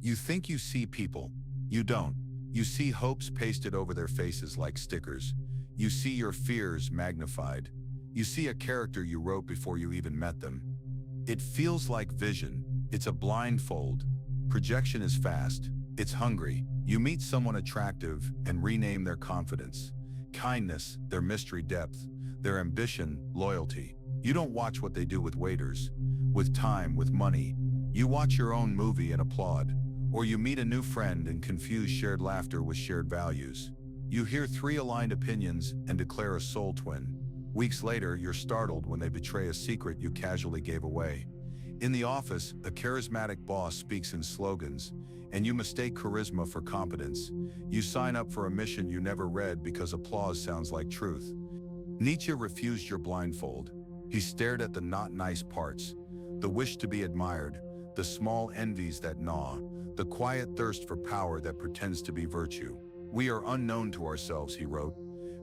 You think you see people. You don't. You see hopes pasted over their faces like stickers. You see your fears magnified. You see a character you wrote before you even met them. It feels like vision. It's a blindfold. Projection is fast. It's hungry. You meet someone attractive and rename their confidence, kindness, their mystery depth, their ambition, loyalty. You don't watch what they do with waiters, with time, with money. You watch your own movie and applaud. Or you meet a new friend and confuse shared laughter with shared values. You hear three aligned opinions and declare a soul twin. Weeks later, you're startled when they betray a secret you casually gave away. In the office, a charismatic boss speaks in slogans, and you mistake charisma for competence. You sign up for a mission you never read because applause sounds like truth. Nietzsche refused your blindfold. He stared at the not nice parts, the wish to be admired, the small envies that gnaw, the quiet thirst for power that pretends to be virtue. We are unknown to ourselves, he wrote,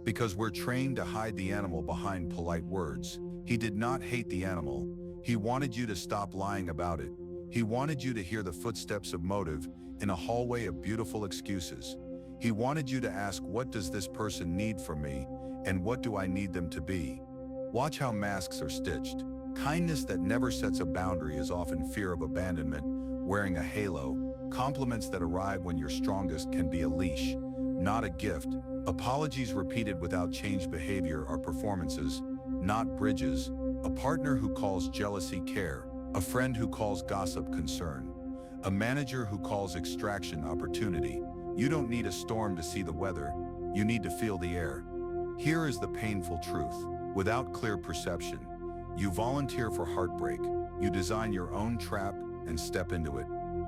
because we're trained to hide the animal behind polite words. He did not hate the animal. He wanted you to stop lying about it. He wanted you to hear the footsteps of motive in a hallway of beautiful excuses. He wanted you to ask, what does this person need from me, and what do I need them to be? Watch how masks are stitched. Kindness that never sets a boundary is often fear of abandonment, wearing a halo. Compliments that arrive when you're strongest can be a leash, not a gift. Apologies repeated without changed behavior are performances, not bridges. A partner who calls jealousy care, a friend who calls gossip concern, a manager who calls extraction opportunity. You don't need a storm to see the weather, you need to feel the air. Here is the painful truth. Without clear perception, you volunteer for heartbreak, you design your own trap and step into it.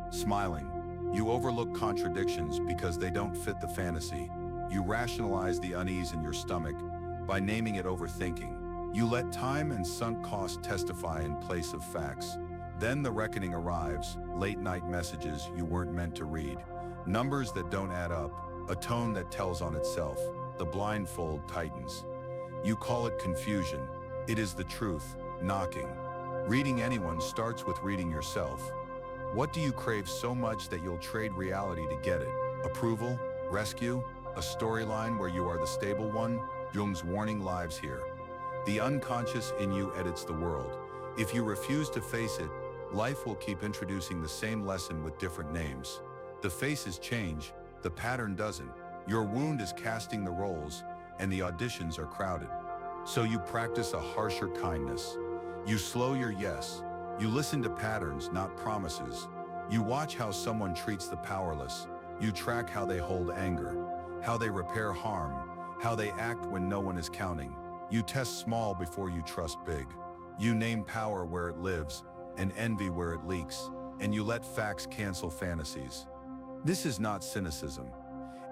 Smiling, you overlook contradictions because they don't fit the fantasy. You rationalize the unease in your stomach by naming it overthinking. You let time and sunk cost testify in place of facts. Then the reckoning arrives, late-night messages you weren't meant to read, numbers that don't add up, a tone that tells on itself. The blindfold tightens. You call it confusion. It is the truth, knocking. Reading anyone starts with reading yourself. What do you crave so much that you'll trade reality to get it? Approval? Rescue? A storyline where you are the stable one? Jung's warning lives here. The unconscious in you edits the world. If you refuse to face it, life will keep introducing the same lesson with different names. The faces change, the pattern doesn't. Your wound is casting the roles, and the auditions are crowded. So you practice a harsher kindness. You slow your yes. You listen to patterns, not promises. You watch how someone treats the powerless. You track how they hold anger, how they repair harm, how they act when no one is counting. You test small before you trust big. You name power where it lives and envy where it leaks, and you let facts cancel fantasies. This is not cynicism.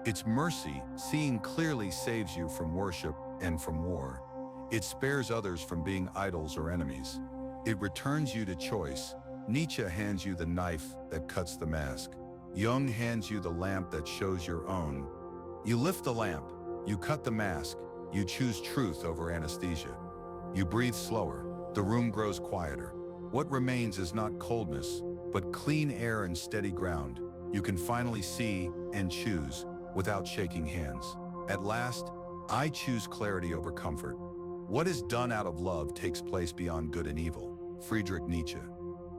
It's mercy. Seeing clearly saves you from worship and from war. It spares others from being idols or enemies. It returns you to choice. Nietzsche hands you the knife that cuts the mask. Jung hands you the lamp that shows your own. You lift the lamp, you cut the mask, you choose truth over anesthesia. You breathe slower, the room grows quieter. What remains is not coldness, but clean air and steady ground. You can finally see and choose without shaking hands. At last, I choose clarity over comfort. What is done out of love takes place beyond good and evil. Friedrich Nietzsche.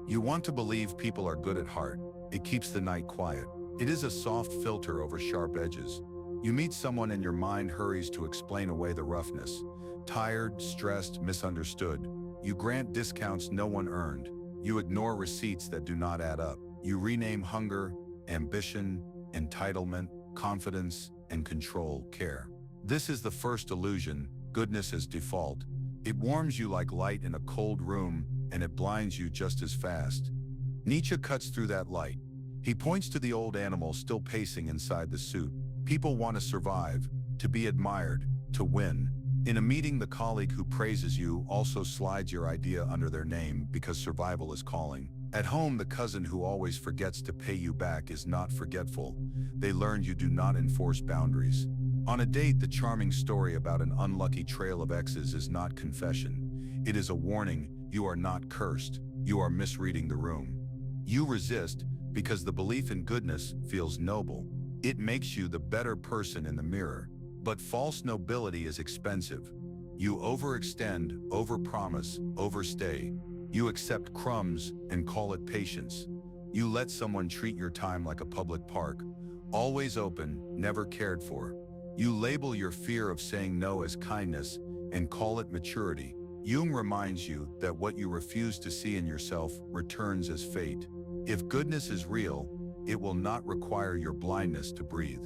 You want to believe people are good at heart. It keeps the night quiet. It is a soft filter over sharp edges. You meet someone and your mind hurries to explain away the roughness. Tired, stressed, misunderstood. You grant discounts no one earned. You ignore receipts that do not add up. You rename hunger, ambition, entitlement, confidence, and control, care. This is the first illusion, goodness as default. It warms you like light in a cold room, and it blinds you just as fast. Nietzsche cuts through that light. He points to the old animal still pacing inside the suit. People want to survive, to be admired, to win. In a meeting, the colleague who praises you also slides your idea under their name because survival is calling. At home, the cousin who always forgets to pay you back is not forgetful. They learned you do not enforce boundaries. On a date, the charming story about an unlucky trail of exes is not confession. It is a warning. You are not cursed. You are misreading the room. You resist, because the belief in goodness feels noble. It makes you the better person in the mirror. But false nobility is expensive. You overextend, overpromise, overstay. You accept crumbs and call it patience. You let someone treat your time like a public park, always open, never cared for. You label your fear of saying no as kindness and call it maturity. Jung reminds you that what you refuse to see in yourself returns as fate. If goodness is real, it will not require your blindness to breathe.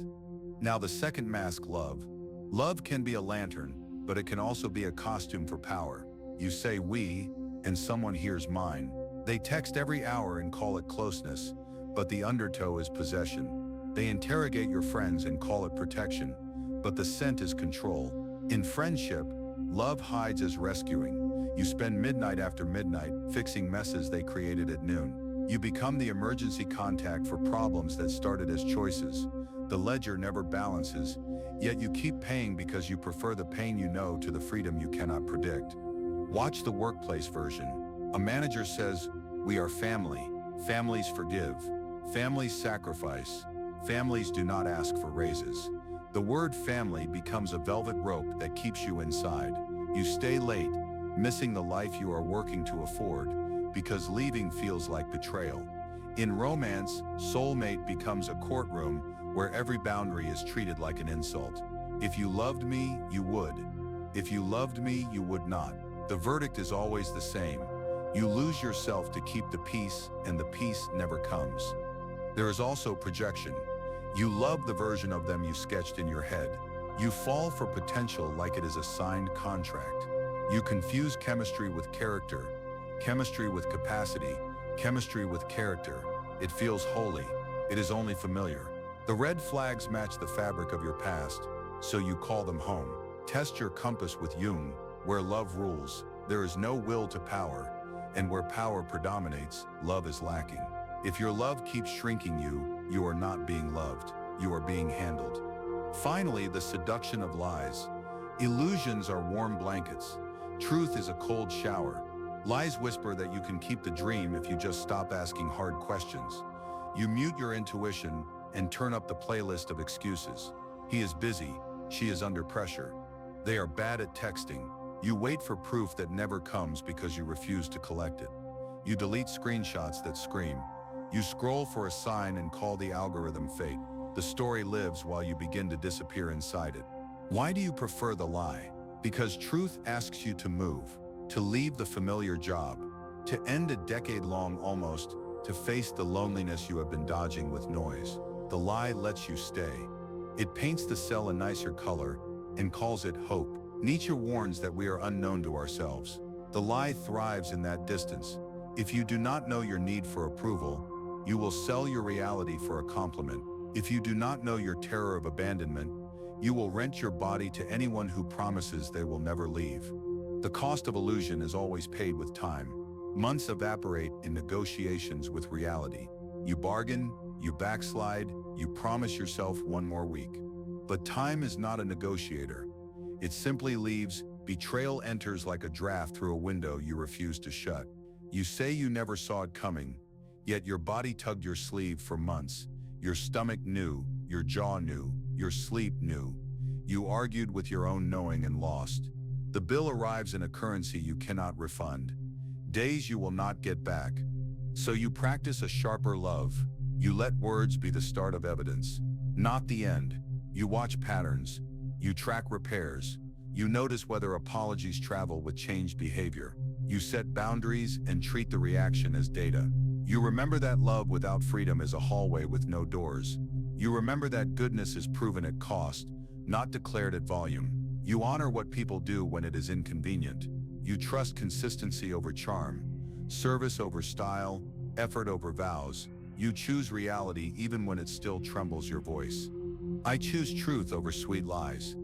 Now the second mask, love. Love can be a lantern, but it can also be a costume for power. You say we, and someone hears mine. They text every hour and call it closeness, but the undertow is possession. They interrogate your friends and call it protection, but the scent is control. In friendship, love hides as rescuing. You spend midnight after midnight fixing messes they created at noon. You become the emergency contact for problems that started as choices. The ledger never balances, yet you keep paying because you prefer the pain you know to the freedom you cannot predict. Watch the workplace version. A manager says, "We are family. Families forgive. Families sacrifice. Families do not ask for raises." The word family becomes a velvet rope that keeps you inside. You stay late, missing the life you are working to afford, because leaving feels like betrayal. In romance, soulmate becomes a courtroom where every boundary is treated like an insult. If you loved me, you would. If you loved me, you would not. The verdict is always the same. You lose yourself to keep the peace, and the peace never comes. There is also projection. You love the version of them you sketched in your head. You fall for potential like it is a signed contract. You confuse chemistry with character, chemistry with capacity, chemistry with character. It feels holy. It is only familiar. The red flags match the fabric of your past, so you call them home. Test your compass with Jung. Where love rules, there is no will to power, and where power predominates, love is lacking. If your love keeps shrinking you, you are not being loved, you are being handled. Finally, the seduction of lies. Illusions are warm blankets. Truth is a cold shower. Lies whisper that you can keep the dream if you just stop asking hard questions. You mute your intuition and turn up the playlist of excuses. He is busy, she is under pressure. They are bad at texting. You wait for proof that never comes because you refuse to collect it. You delete screenshots that scream. You scroll for a sign and call the algorithm fate. The story lives while you begin to disappear inside it. Why do you prefer the lie? Because truth asks you to move, to leave the familiar job, to end a decade-long almost, to face the loneliness you have been dodging with noise. The lie lets you stay. It paints the cell a nicer color and calls it hope. Nietzsche warns that we are unknown to ourselves. The lie thrives in that distance. If you do not know your need for approval, you will sell your reality for a compliment. If you do not know your terror of abandonment, you will rent your body to anyone who promises they will never leave. The cost of illusion is always paid with time. Months evaporate in negotiations with reality. You bargain, you backslide, you promise yourself one more week. But time is not a negotiator. It simply leaves. Betrayal enters like a draft through a window you refuse to shut. You say you never saw it coming, yet your body tugged your sleeve for months. Your stomach knew, your jaw knew, your sleep knew. You argued with your own knowing and lost. The bill arrives in a currency you cannot refund. Days you will not get back. So you practice a sharper love. You let words be the start of evidence, not the end. You watch patterns. You track repairs. You notice whether apologies travel with changed behavior. You set boundaries and treat the reaction as data. You remember that love without freedom is a hallway with no doors. You remember that goodness is proven at cost, not declared at volume. You honor what people do when it is inconvenient. You trust consistency over charm, service over style, effort over vows. You choose reality even when it still trembles your voice. I choose truth over sweet lies.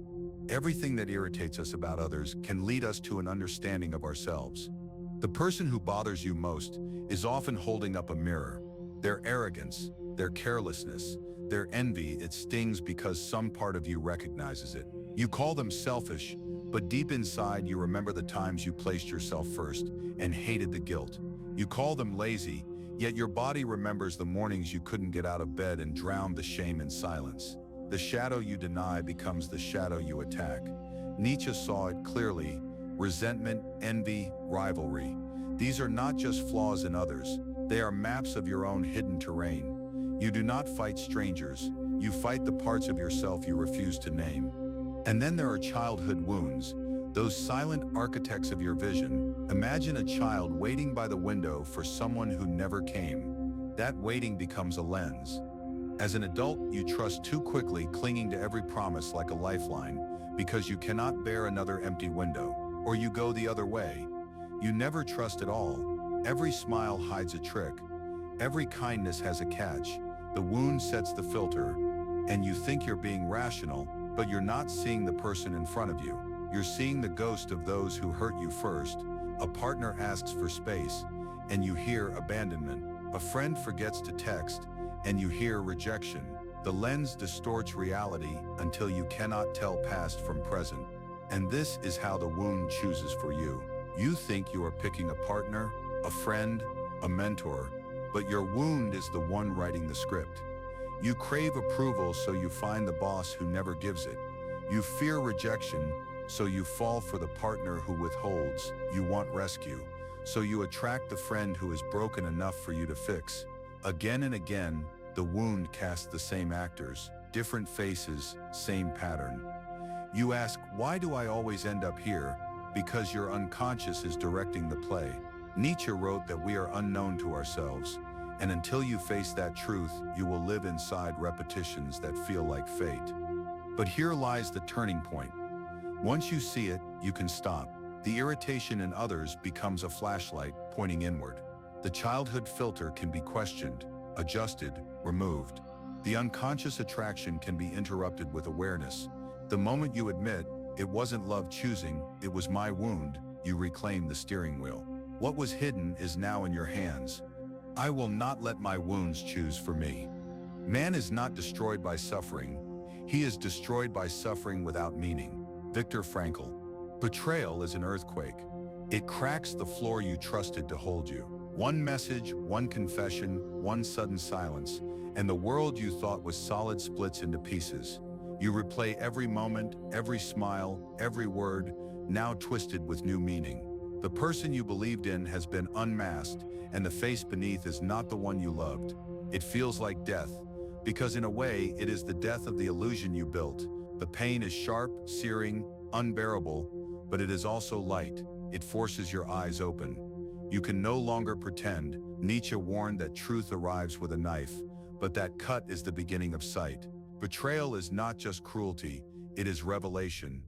Everything that irritates us about others can lead us to an understanding of ourselves. The person who bothers you most is often holding up a mirror. Their arrogance, their carelessness, their envy, it stings because some part of you recognizes it. You call them selfish, but deep inside you remember the times you placed yourself first and hated the guilt. You call them lazy, Yet your body remembers the mornings you couldn't get out of bed and drowned the shame in silence. The shadow you deny becomes the shadow you attack. Nietzsche saw it clearly: resentment, envy, rivalry. These are not just flaws in others, they are maps of your own hidden terrain. You do not fight strangers, you fight the parts of yourself you refuse to name. And then there are childhood wounds, those silent architects of your vision. Imagine a child waiting by the window for someone who never came. That waiting becomes a lens. As an adult, you trust too quickly, clinging to every promise like a lifeline, because you cannot bear another empty window. Or you go the other way. You never trust at all. Every smile hides a trick. Every kindness has a catch. The wound sets the filter, and you think you're being rational, but you're not seeing the person in front of you. You're seeing the ghost of those who hurt you first. A partner asks for space, and you hear abandonment. A friend forgets to text, and you hear rejection. The lens distorts reality until you cannot tell past from present. And this is how the wound chooses for you. You think you are picking a partner, a friend, a mentor, but your wound is the one writing the script. You crave approval, so you find the boss who never gives it. You fear rejection, so you fall for the partner who withholds. You want rescue, so you attract the friend who is broken enough for you to fix. Again and again, the wound casts the same actors, different faces, same pattern. You ask, why do I always end up here? Because your unconscious is directing the play. Nietzsche wrote that we are unknown to ourselves, and until you face that truth, you will live inside repetitions that feel like fate. But here lies the turning point. Once you see it, you can stop. The irritation in others becomes a flashlight pointing inward. The childhood filter can be questioned, adjusted, removed. The unconscious attraction can be interrupted with awareness. The moment you admit, it wasn't love choosing, it was my wound, you reclaim the steering wheel. What was hidden is now in your hands. I will not let my wounds choose for me. Man is not destroyed by suffering. He is destroyed by suffering without meaning. Viktor Frankl. Betrayal is an earthquake. It cracks the floor you trusted to hold you. One message, one confession, one sudden silence, and the world you thought was solid splits into pieces. You replay every moment, every smile, every word, now twisted with new meaning. The person you believed in has been unmasked, and the face beneath is not the one you loved. It feels like death, because in a way, it is the death of the illusion you built. The pain is sharp, searing, unbearable, but it is also light. It forces your eyes open. You can no longer pretend. Nietzsche warned that truth arrives with a knife, but that cut is the beginning of sight. Betrayal is not just cruelty, it is revelation.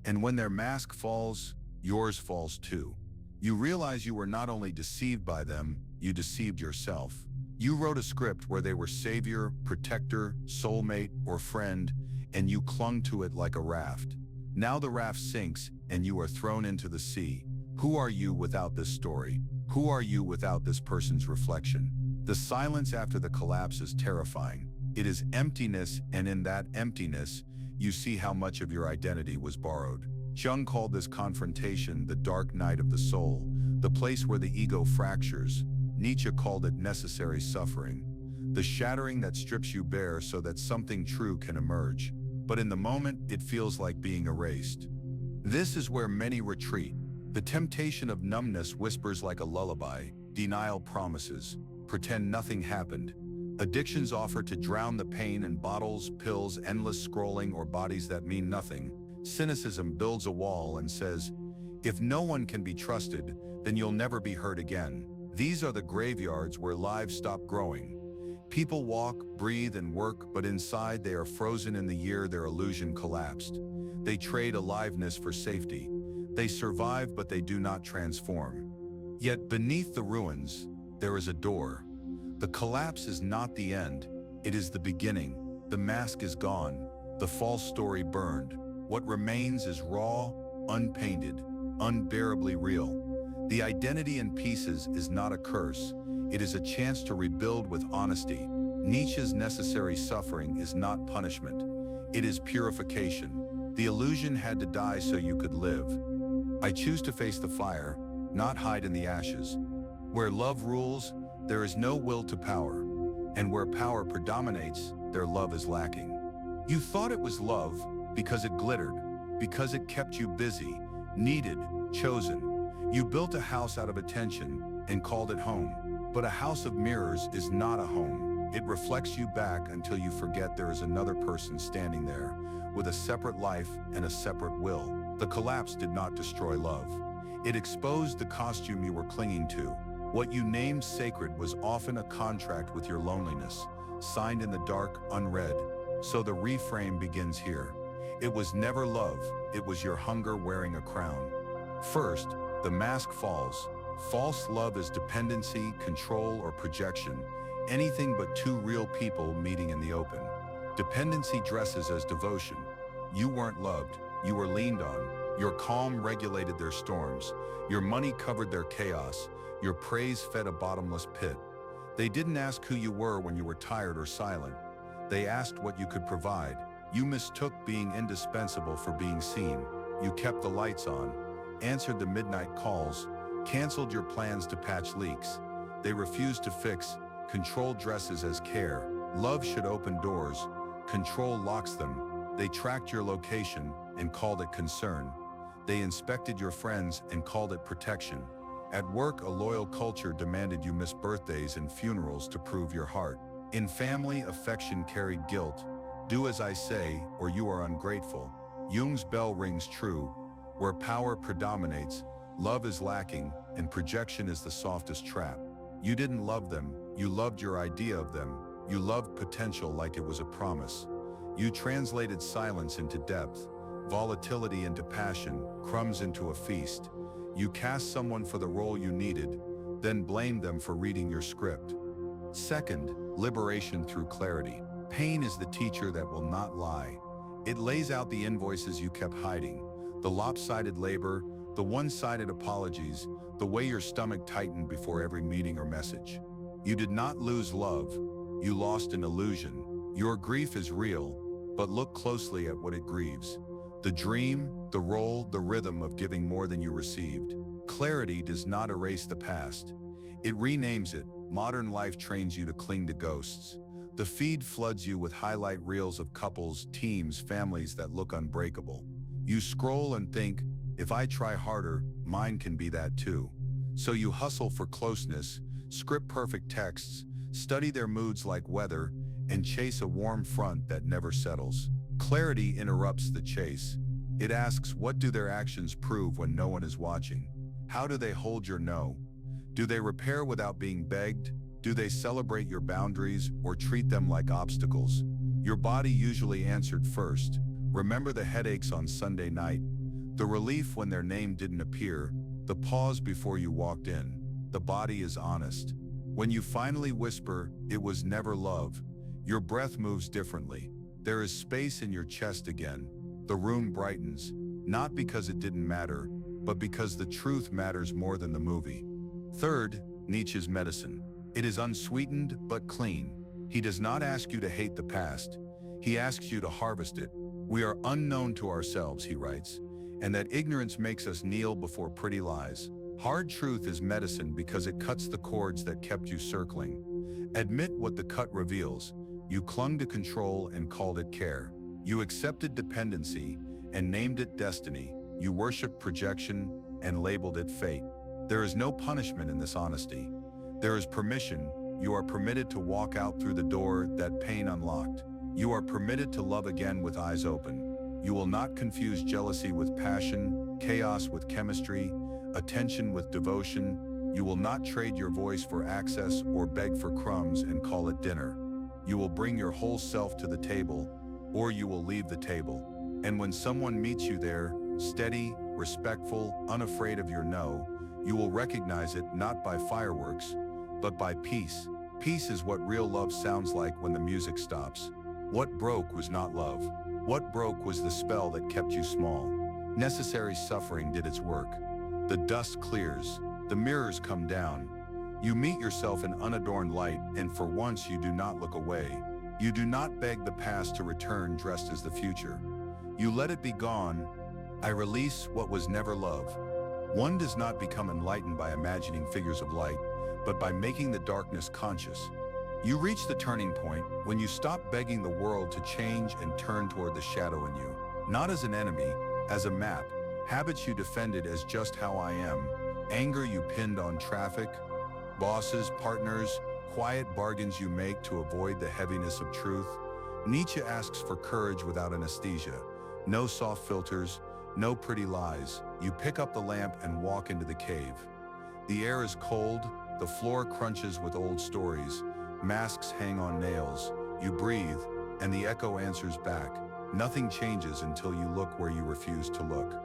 And when their mask falls, yours falls too. You realize you were not only deceived by them, you deceived yourself. You wrote a script where they were savior, protector, soulmate, or friend, and you clung to it like a raft. Now the raft sinks, and you are thrown into the sea. Who are you without this story? Who are you without this person's reflection? The silence after the collapse is terrifying. It is emptiness, and in that emptiness, you see how much of your identity was borrowed. Jung called this confrontation the dark night of the soul, the place where the ego fractures. Nietzsche called it necessary suffering, the shattering that strips you bare so that something true can emerge. But in the moment, it feels like being erased. This is where many retreat. The temptation of numbness whispers like a lullaby. Denial promises, pretend nothing happened. Addictions offer to drown the pain in bottles, pills, endless scrolling, or bodies that mean nothing. Cynicism builds a wall and says, if no one can be trusted, then you'll never be hurt again. These are the graveyards where lives stop growing. People walk, breathe, and work, but inside they are frozen in the year their illusion collapsed. They trade aliveness for safety. They survive, but they do not transform. Yet beneath the ruins, there is a door. The collapse is not the end, it is the beginning. The mask is gone, the false story burned. What remains is raw, unpainted, unbearably real. The identity in pieces is not a curse, it is a chance to rebuild with honesty. Nietzsche's necessary suffering is not punishment, it is purification. The illusion had to die so you could live. I choose to face the fire, not hide in the ashes. Where love rules, There is no will to power, and where power predominates, their love is lacking. You thought it was love because it glittered, because it kept you busy, needed, chosen. You built a house out of attention and called it home. But a house of mirrors is not a home. It reflects you back until you forget there is another person standing there, with a separate life and a separate will. The collapse did not destroy love. It exposed the costume you were clinging to. What you named sacred was often a contract with your loneliness, signed in the dark, unread. So the reframe begins here. It was never love, it was your hunger wearing a crown. First, the mask falls. False love is dependency, control, or projection, anything but two real people meeting in the open. Dependency dresses as devotion. You weren't loved, you were leaned on. Your calm regulated their storms. Your money covered their chaos. Your praise fed a bottomless pit. They didn't ask who you were when you were tired or silent. They asked what you could provide. You mistook being indispensable for being seen. You kept the lights on, answered the midnight calls, canceled your plans to patch leaks. They refused to fix. Control dresses as care. Love should open doors. Control locks them. They tracked your location and called it concern. They inspected your friends and called it protection. At work, a loyal culture demanded you miss birthdays and funerals to prove your heart. In family, affection carried guilt. Do as I say, or you are ungrateful. Jung's bell rings true. Where power predominates, love is lacking, and projection is the softest trap. You didn't love them, you loved your idea of them. You loved potential like it was a promise. You translated silence into depth, volatility into passion, crumbs into a feast. You cast someone for the role you needed, then blamed them for reading your script. Second, liberation through clarity. Pain is the teacher that will not lie. It lays out the invoices you kept hiding, the lopsided labor, the one-sided apologies, the way your stomach tightened before every meeting or message. You did not lose love, you lost an illusion. Your grief is real, but look closely at what it grieves. The dream, the role, the rhythm of giving more than you received. Clarity does not erase the past. It renames it. Modern life trains you to cling to ghosts. The feed floods you with highlight reels of couples, teams, families that look unbreakable. You scroll and think, if I try harder, mine can be that too. So you hustle for closeness, script perfect texts, study their moods like weather, and chase a warm front that never settles. Clarity interrupts the chase. It asks, what do their actions prove when no one is watching? How do they hold your no? Do they repair without being begged? Do they celebrate your boundaries or treat them like obstacles? Your body usually answered first. Remember the headaches on Sunday night? The relief when their name didn't appear? The pause before you walked in? The body is honest. When you finally whisper, it was never love, your breath moves differently. There is space in your chest again. The room brightens, not because it didn't matter, but because the truth matters more than the movie. Third, Nietzsche's medicine. It is unsweetened but clean. He does not ask you to hate the past. He asks you to harvest it. We are unknown to ourselves, he writes, and that ignorance makes us kneel before pretty lies. Hard truth is medicine because it cuts the cords that kept you circling. Admit what the cut reveals. You clung to control and called it care. You accepted dependency and named it destiny. You worshiped projection and labeled it fate. There is no punishment in this honesty. There is permission. You are permitted to walk out through the door that pain unlocked. You are permitted to love again with eyes open. You will not confuse jealousy with passion, chaos with chemistry, attention with devotion. You will not trade your voice for access or beg for crumbs and call it dinner. You will bring your whole self to the table, or you will leave the table. And when someone meets you there, steady, respectful, unafraid of your no, you will recognize it not by fireworks, but by peace. Peace is what real love sounds like when the music stops. What broke was not love. What broke was the spell that kept you small. Necessary suffering did its work. The dust clears. The mirrors come down. You meet yourself in unadorned light, and for once you do not look away. You do not beg the past to return dressed as the future. You let it be gone. I release what was never love. One does not become enlightened by imagining figures of light, but by making the darkness conscious. You reach the turning point when you stop begging the world to change and turn toward the shadow in you. Not as an enemy, as a map. Habits you defended as just how I am. Anger you pinned on traffic. Bosses, partners, quiet bargains you make to avoid the heaviness of truth. Nietzsche asks for courage without anesthesia. No soft filters, no pretty lies. You pick up the lamp and walk into the cave. The air is cold, the floor crunches with old stories. Masks hang on nails. You breathe, and the echo answers back. Nothing changes until you look where you refuse to look.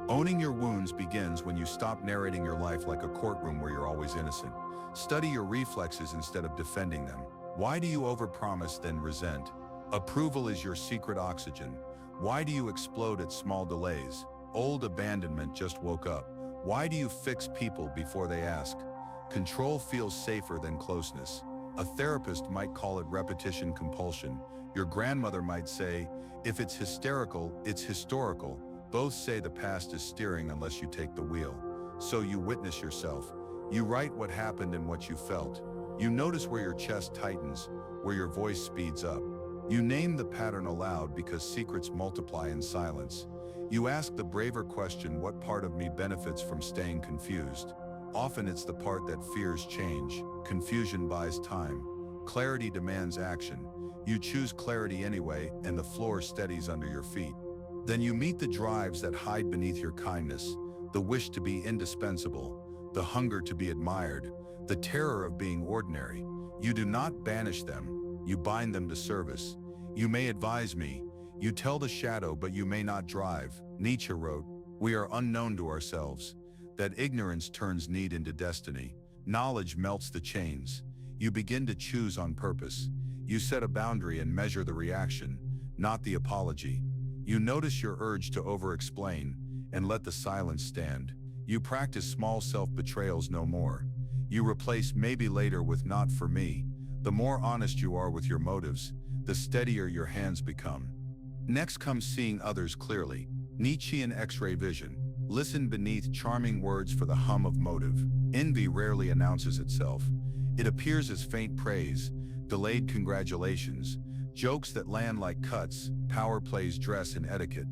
Owning your wounds begins when you stop narrating your life like a courtroom where you're always innocent. Study your reflexes instead of defending them. Why do you overpromise then resent? Approval is your secret oxygen. Why do you explode at small delays? Old abandonment just woke up. Why do you fix people before they ask? Control feels safer than closeness. A therapist might call it repetition compulsion. Your grandmother might say, if it's hysterical, it's historical. Both say the past is steering unless you take the wheel. So you witness yourself. You write what happened and what you felt. You notice where your chest tightens, where your voice speeds up. You name the pattern aloud because secrets multiply in silence. You ask the braver question, what part of me benefits from staying confused? Often it's the part that fears change. Confusion buys time. Clarity demands action. You choose clarity anyway, and the floor steadies under your feet. Then you meet the drives that hide beneath your kindness, the wish to be indispensable, the hunger to be admired, the terror of being ordinary. You do not banish them, you bind them to service. You may advise me, you tell the shadow, but you may not drive. Nietzsche wrote, we are unknown to ourselves, that ignorance turns need into destiny. Knowledge melts the chains. You begin to choose on purpose. You set a boundary and measure the reaction, not the apology. You notice your urge to over-explain and let the silence stand. You practice small self-betrayals no more. You replace maybe later with not for me. The more honest you are with your motives, the steadier your hands become. Next comes seeing others clearly. Nietzschean X-ray vision. Listen beneath charming words for the hum of motive. Envy rarely announces itself. It appears as faint praise, delayed congratulations, jokes that land like cuts, power plays dress and etiquette.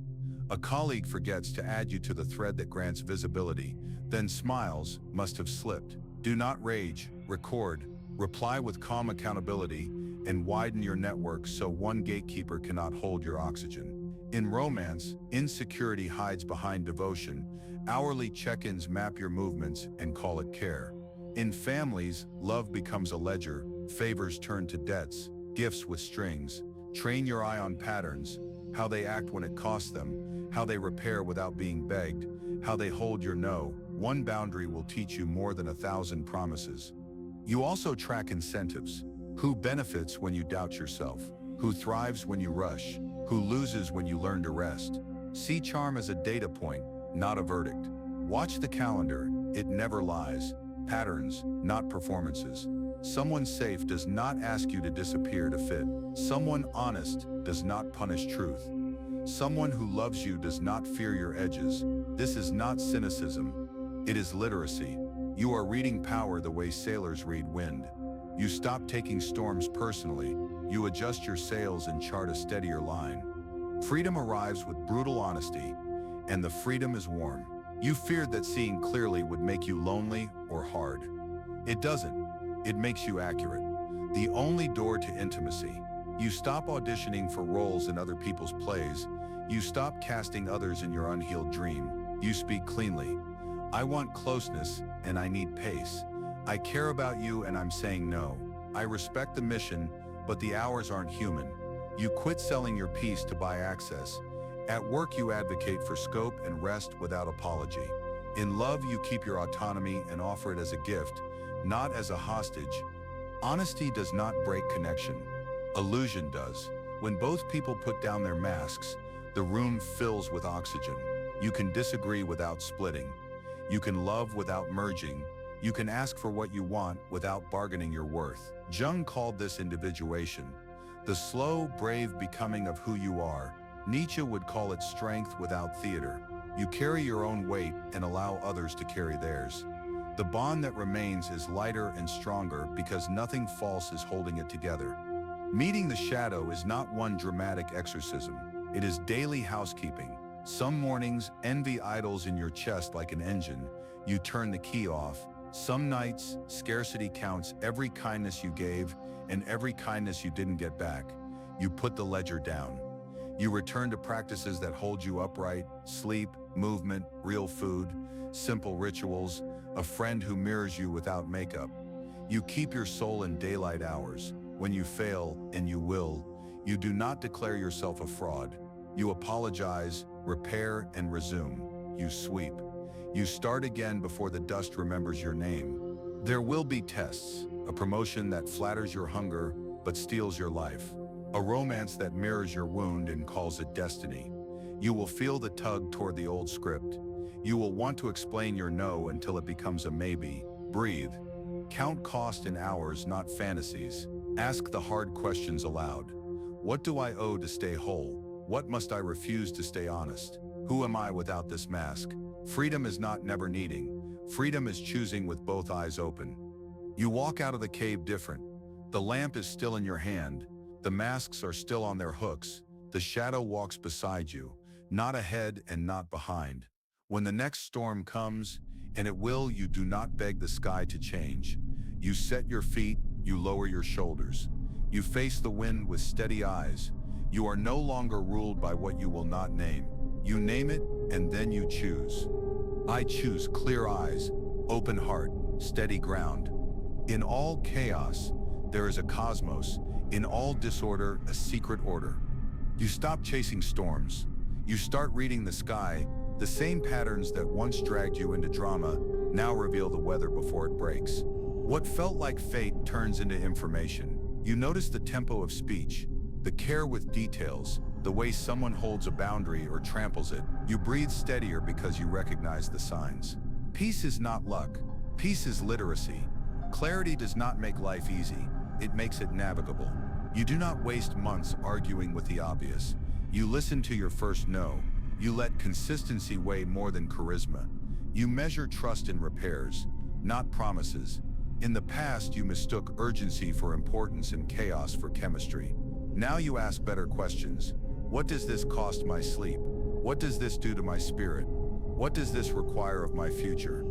A colleague forgets to add you to the thread that grants visibility, then smiles, must have slipped. Do not rage, record, reply with calm accountability, and widen your network so one gatekeeper cannot hold your oxygen. In romance, insecurity hides behind devotion. Hourly check-ins map your movements and call it care. In families, love becomes a ledger, favors turn to debts, gifts with strings. Train your eye on patterns, how they act when it costs them, how they repair without being begged, how they hold your no. One boundary will teach you more than 1,000 promises. You also track incentives. Who benefits when you doubt yourself? Who thrives when you rush? Who loses when you learn to rest? See charm as a data point, not a verdict. Watch the calendar, it never lies. Patterns, not performances. Someone safe does not ask you to disappear to fit. Someone honest does not punish truth. Someone who loves you does not fear your edges. This is not cynicism. It is literacy. You are reading power the way sailors read wind. You stop taking storms personally. You adjust your sails and chart a steadier line. Freedom arrives with brutal honesty, and the freedom is warm. You feared that seeing clearly would make you lonely or hard. It doesn't. It makes you accurate. The only door to intimacy. You stop auditioning for roles in other people's plays. You stop casting others in your unhealed dream. You speak cleanly. I want closeness, and I need pace. I care about you, and I'm saying no. I respect the mission, but the hours aren't human. You quit selling your peace to buy access. At work, you advocate for scope and rest without apology. In love, you keep your autonomy and offer it as a gift, not as a hostage. Honesty does not break connection. Illusion does. When both people put down their masks, the room fills with oxygen. You can disagree without splitting. You can love without merging. You can ask for what you want without bargaining your worth. Jung called this individuation, the slow, brave becoming of who you are. Nietzsche would call it strength without theater. You carry your own weight and allow others to carry theirs. The bond that remains is lighter and stronger because nothing false is holding it together. Meeting the shadow is not one dramatic exorcism. It is daily housekeeping. Some mornings, envy idles in your chest like an engine. You turn the key off. Some nights, scarcity counts every kindness you gave and every kindness you didn't get back. You put the ledger down. You return to practices that hold you upright: sleep, movement, real food, simple rituals, a friend who mirrors you without makeup. You keep your soul in daylight hours. When you fail, and you will, you do not declare yourself a fraud. You apologize, repair, and resume. You sweep. You start again before the dust remembers your name. There will be tests: a promotion that flatters your hunger but steals your life, a romance that mirrors your wound and calls it destiny. You will feel the tug toward the old script. You will want to explain your no until it becomes a maybe. Breathe. Count cost in hours, not fantasies. Ask the hard questions aloud. What do I owe to stay whole? What must I refuse to stay honest? Who am I without this mask? Freedom is not never needing. Freedom is choosing with both eyes open. You walk out of the cave different. The lamp is still in your hand. The masks are still on their hooks. The shadow walks beside you, not ahead and not behind. When the next storm comes, and it will, you do not beg the sky to change. You set your feet, you lower your shoulders. You face the wind with steady eyes. You are no longer ruled by what you will not name. You name it, and then you choose. I choose clear eyes, open heart, steady ground. In all chaos, there is a cosmos. In all disorder, a secret order. You stop chasing storms. You start reading the sky. The same patterns that once dragged you into drama now reveal the weather before it breaks. What felt like fate turns into information. You notice the tempo of speech, the care with details, the way someone holds a boundary or tramples it. You breathe steadier because you recognize the signs. Peace is not luck. Peace is literacy. Clarity does not make life easy. It makes it navigable. You do not waste months arguing with the obvious. You listen to your first no. You let consistency weigh more than charisma. You measure trust in repairs, not promises. In the past, you mistook urgency for importance and chaos for chemistry. Now you ask better questions. What does this cost my sleep? What does this do to my spirit? What does this require of my future?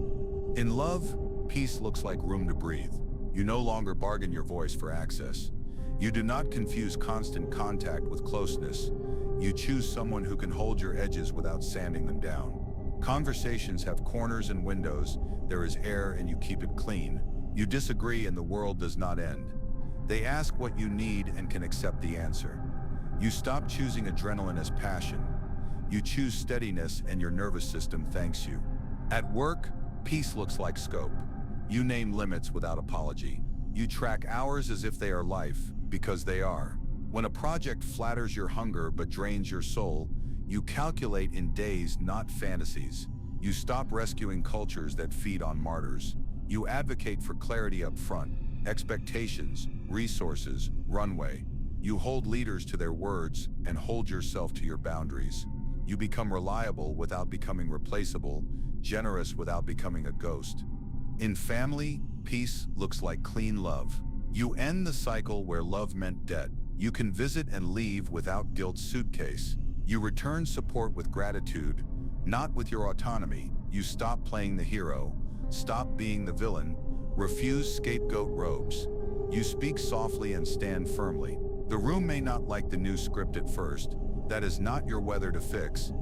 In love, peace looks like room to breathe. You no longer bargain your voice for access. You do not confuse constant contact with closeness. You choose someone who can hold your edges without sanding them down. Conversations have corners and windows. There is air and you keep it clean. You disagree and the world does not end. They ask what you need and can accept the answer. You stop choosing adrenaline as passion. You choose steadiness and your nervous system thanks you. At work, peace looks like scope. You name limits without apology. You track hours as if they are life, because they are. When a project flatters your hunger but drains your soul, you calculate in days, not fantasies. You stop rescuing cultures that feed on martyrs. You advocate for clarity up front, expectations, resources, runway. You hold leaders to their words and hold yourself to your boundaries. You become reliable without becoming replaceable, generous without becoming a ghost. In family, peace looks like clean love. You end the cycle where love meant debt. You can visit and leave without guilt's suitcase. You return support with gratitude, not with your autonomy. You stop playing the hero, stop being the villain, refuse scapegoat robes. You speak softly and stand firmly. The room may not like the new script at first. That is not your weather to fix.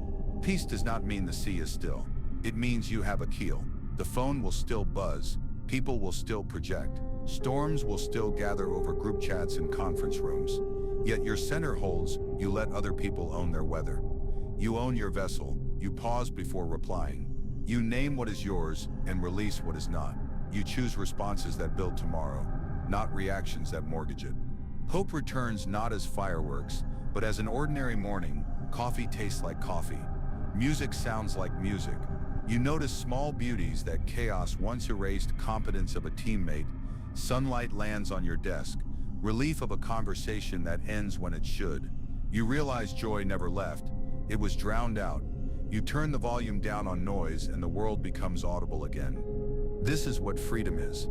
Peace does not mean the sea is still. It means you have a keel. The phone will still buzz. People will still project. Storms will still gather over group chats and conference rooms. Yet your center holds. You let other people own their weather. You own your vessel. You pause before replying. You name what is yours and release what is not. You choose responses that build tomorrow, not reactions that mortgage it. Hope returns not as fireworks, but as an ordinary morning. Coffee tastes like coffee. Music sounds like music. You notice small beauties that chaos once erased. Competence of a teammate. Sunlight lands on your desk. Relief of a conversation that ends when it should. You realize joy never left. It was drowned out. You turn the volume down on noise and the world becomes audible again. This is what freedom is.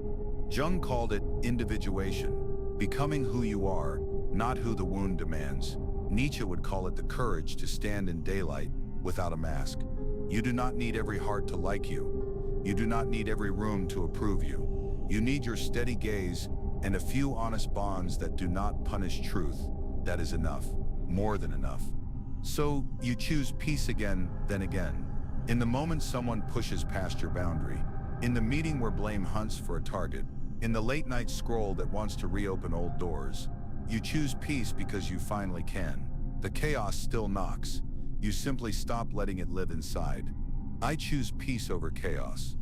Jung called it individuation, becoming who you are, not who the wound demands. Nietzsche would call it the courage to stand in daylight without a mask. You do not need every heart to like you. You do not need every room to approve you. You need your steady gaze and a few honest bonds that do not punish truth. That is enough, more than enough. So you choose peace again, then again. In the moment someone pushes past your boundary, in the meeting where blame hunts for a target, in the late night scroll that wants to reopen old doors, you choose peace because you finally can. The chaos still knocks. You simply stop letting it live inside. I choose peace over chaos.